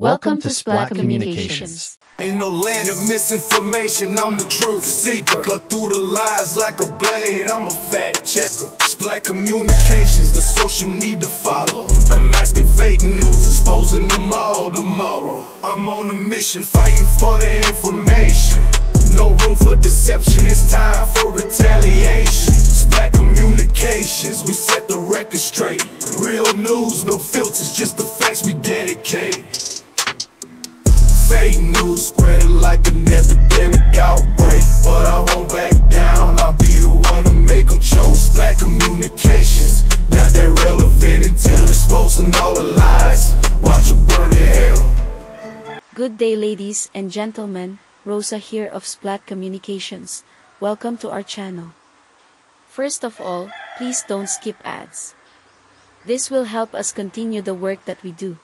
Welcome to Splat Communications. Ain't no land of misinformation, I'm the truth seeker. Cut through the lies like a blade, I'm a fact checker. Splat Communications, the social need to follow. Unmasking fake news, exposing them all tomorrow. I'm on a mission, fighting for the information. No room for deception, it's time for retaliation. Splat Communications, we set the record straight. Real news, no filters, just the facts we dedicate. Fake news spreading like an epidemic outbreak, but I won't back down, I'll be the one to make them choke. Splat Communications, not that relevant until exposing all the lies. Watch them burn in hell. Good day, ladies and gentlemen. Rosa here of Splat Communications. Welcome to our channel. First of all, please don't skip ads. This will help us continue the work that we do.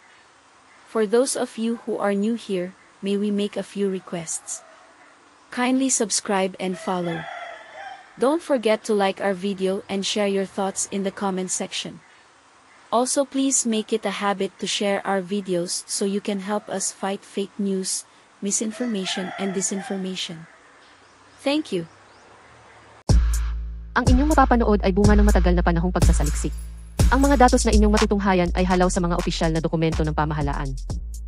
For those of you who are new here, may we make a few requests. Kindly subscribe and follow. Don't forget to like our video and share your thoughts in the comment section. Also, please make it a habit to share our videos so you can help us fight fake news, misinformation and disinformation. Thank you. Ang inyong mapapanood ay bunga ng matagal na panahong pagsasaliksik. Ang mga datos na inyong matutunghayan ay halaw sa mga opisyal na dokumento ng pamahalaan.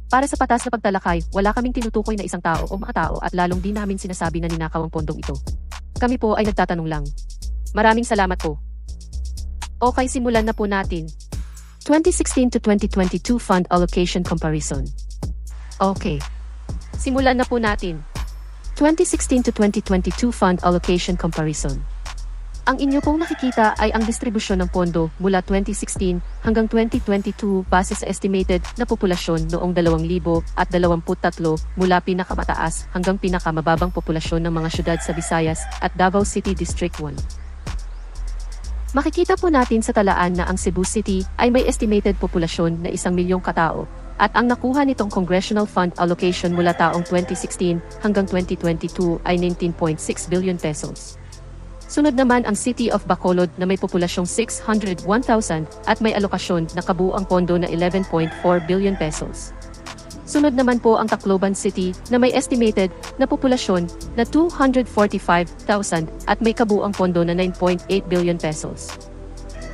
Para sa patas na pagtalakay, wala kaming tinutukoy na isang tao o mga tao at lalong di namin sinasabi na ninakaw ang pondong ito. Kami po ay nagtatanong lang. Maraming salamat po. Okay, simulan na po natin. 2016 to 2022 Fund Allocation Comparison. Okay. Simulan na po natin. 2016 to 2022 Fund Allocation Comparison. Ang inyo pong nakikita ay ang distribusyon ng pondo mula 2016 hanggang 2022 base sa estimated na populasyon noong 2023 mula pinakamataas hanggang pinakamababang populasyon ng mga syudad sa Visayas at Davao City District 1. Makikita po natin sa talaan na ang Cebu City ay may estimated populasyon na 1 milyong katao at ang nakuha nitong Congressional Fund Allocation mula taong 2016 hanggang 2022 ay 19.6 billion pesos. Sunod naman ang City of Bacolod na may populasyong 601,000 at may alokasyon na kabuuang pondo na 11.4 billion pesos. Sunod naman po ang Tacloban City na may estimated na populasyon na 245,000 at may kabuuang pondo na 9.8 billion pesos.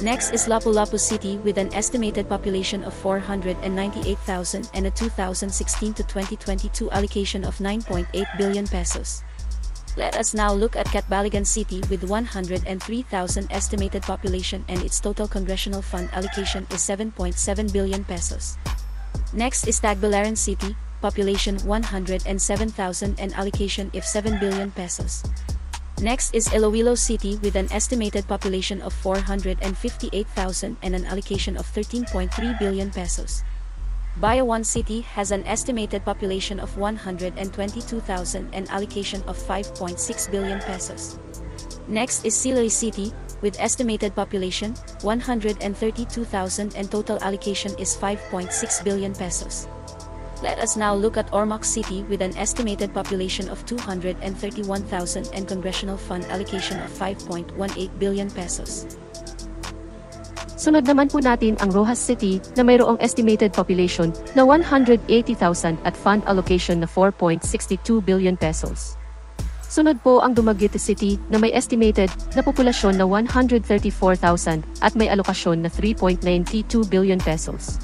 Next is Lapu-Lapu City with an estimated population of 498,000 and a 2016 to 2022 allocation of 9.8 billion pesos. Let us now look at Catbaligan City with 103,000 estimated population and its total congressional fund allocation is 7.7 billion pesos. Next is Tagbilaran City, population 107,000 and allocation of 7 billion pesos. Next is Iloilo City with an estimated population of 458,000 and an allocation of 13.3 billion pesos. Bayawan City has an estimated population of 122,000 and allocation of 5.6 billion pesos. Next is Silay City with estimated population 132,000 and total allocation is 5.6 billion pesos. Let us now look at Ormoc City with an estimated population of 231,000 and congressional fund allocation of 5.18 billion pesos. Sunod naman po natin ang Rojas City na mayroong estimated population na 180,000 at fund allocation na 4.62 billion pesos. Sunod po ang Dumaguete City na may estimated na populasyon na 134,000 at may alokasyon na 3.92 billion pesos.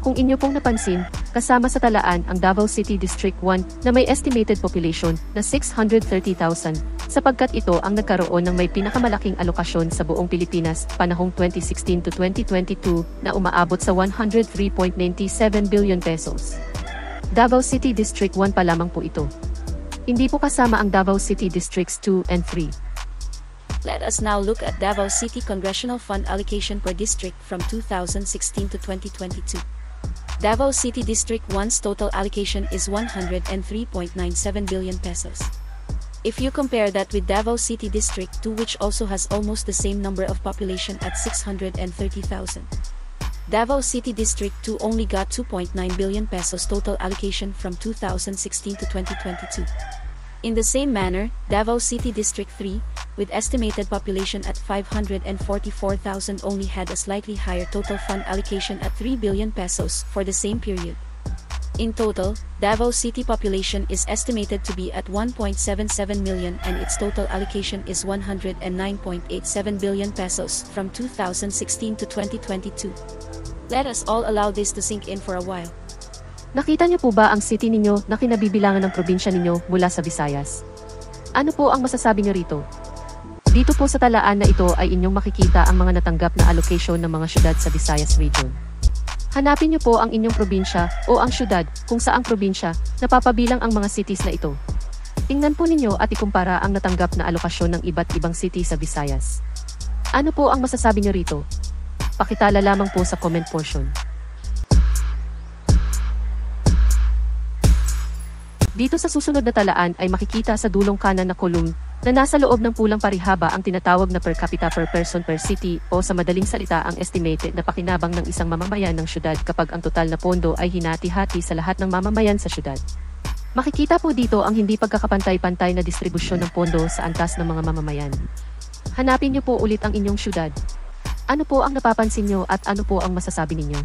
Kung inyo pong napansin, kasama sa talaan ang Davao City District 1 na may estimated population na 630,000 sapagkat ito ang nagkaroon ng may pinakamalaking alokasyon sa buong Pilipinas panahong 2016 to 2022 na umaabot sa 103.97 billion pesos. Davao City District 1 pa lamang po ito. Hindi po kasama ang Davao City Districts 2 and 3. Let us now look at Davao City Congressional Fund allocation per district from 2016 to 2022. Davao City District 1's total allocation is 103.97 billion pesos. If you compare that with Davao City District 2 which also has almost the same number of population at 630,000. Davao City District 2 only got 2.9 billion pesos total allocation from 2016 to 2022. In the same manner, Davao City District 3, with estimated population at 544,000 only had a slightly higher total fund allocation at 3 billion pesos for the same period. In total, Davao City population is estimated to be at 1.77 million and its total allocation is 109.87 billion pesos from 2016 to 2022. Let us all allow this to sink in for a while. Nakita niyo po ba ang city ninyo na kinabibilangan ng probinsya ninyo mula sa Visayas? Ano po ang masasabi niyo rito? Dito po sa talaan na ito ay inyong makikita ang mga natanggap na allocation ng mga syudad sa Visayas region. Hanapin niyo po ang inyong probinsya o ang syudad kung saang probinsya napapabilang ang mga cities na ito. Tingnan po ninyo at ikumpara ang natanggap na alokasyon ng iba't ibang city sa Visayas. Ano po ang masasabi niyo rito? Pakitala lamang po sa comment portion. Dito sa susunod na talaan ay makikita sa dulong kanan na kolumn na nasa loob ng pulang parihaba ang tinatawag na per capita per person per city o sa madaling salita ang estimated na pakinabang ng isang mamamayan ng syudad kapag ang total na pondo ay hinati-hati sa lahat ng mamamayan sa syudad. Makikita po dito ang hindi pagkakapantay-pantay na distribusyon ng pondo sa antas ng mga mamamayan. Hanapin niyo po ulit ang inyong syudad. Ano po ang napapansin niyo at ano po ang masasabi ninyo?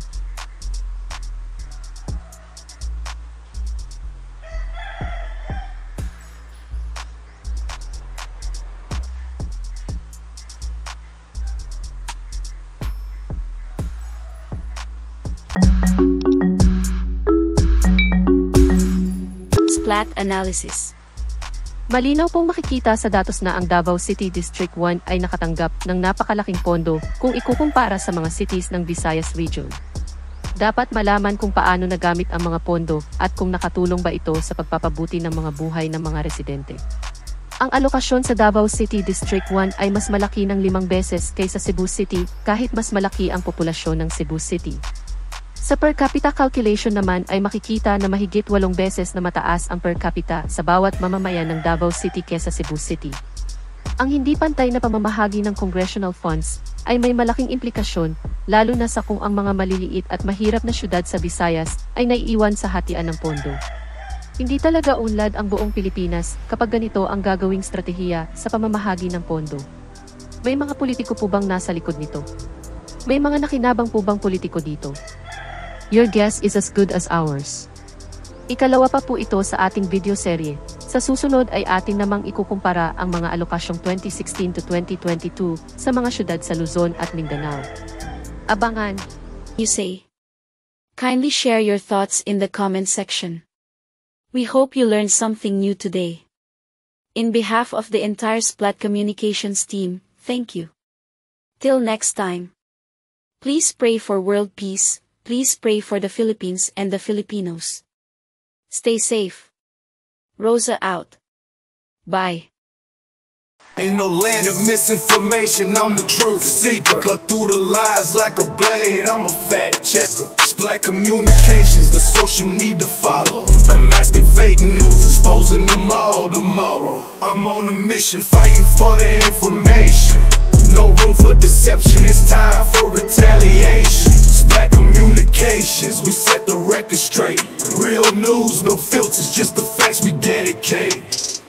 Splat analysis. Malinaw pong makikita sa datos na ang Davao City District 1 ay nakatanggap ng napakalaking pondo kung ikukumpara sa mga cities ng Visayas Region. Dapat malaman kung paano nagamit ang mga pondo at kung nakatulong ba ito sa pagpapabuti ng mga buhay ng mga residente. Ang alokasyon sa Davao City District 1 ay mas malaki ng 5 beses kaysa Cebu City kahit mas malaki ang populasyon ng Cebu City. Sa per capita calculation naman ay makikita na mahigit 8 beses na mataas ang per capita sa bawat mamamayan ng Davao City kesa Cebu City. Ang hindi pantay na pamamahagi ng congressional funds ay may malaking implikasyon, lalo na sa kung ang mga maliliit at mahirap na syudad sa Visayas ay naiiwan sa hatian ng pondo. Hindi talaga unlad ang buong Pilipinas kapag ganito ang gagawing stratehiya sa pamamahagi ng pondo. May mga politiko po bang nasa likod nito? May mga nakinabang po bang politiko dito? Your guess is as good as ours. Ikalawa pa po ito sa ating video serye. Sa susunod ay atin namang ikukumpara ang mga alokasyong 2016 to 2022 sa mga syudad sa Luzon at Mindanao. Abangan! You say. Kindly share your thoughts in the comment section. We hope you learned something new today. In behalf of the entire Splat Communications team, thank you. Till next time. Please pray for world peace. Please pray for the Philippines and the Filipinos. Stay safe. Rosa out. Bye. Ain't no land of misinformation, I'm the truth seeker. Cut through the lies like a blade, I'm a fact checker. Splat Communications, the social need to follow. Unmasking fake news, exposing them all tomorrow. I'm on a mission, fighting for the information. No room for deception, it's time for retaliation. Splat Communications, we set the record straight. Real news, no filters, just the facts we dedicate.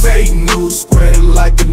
Fake news spreading like a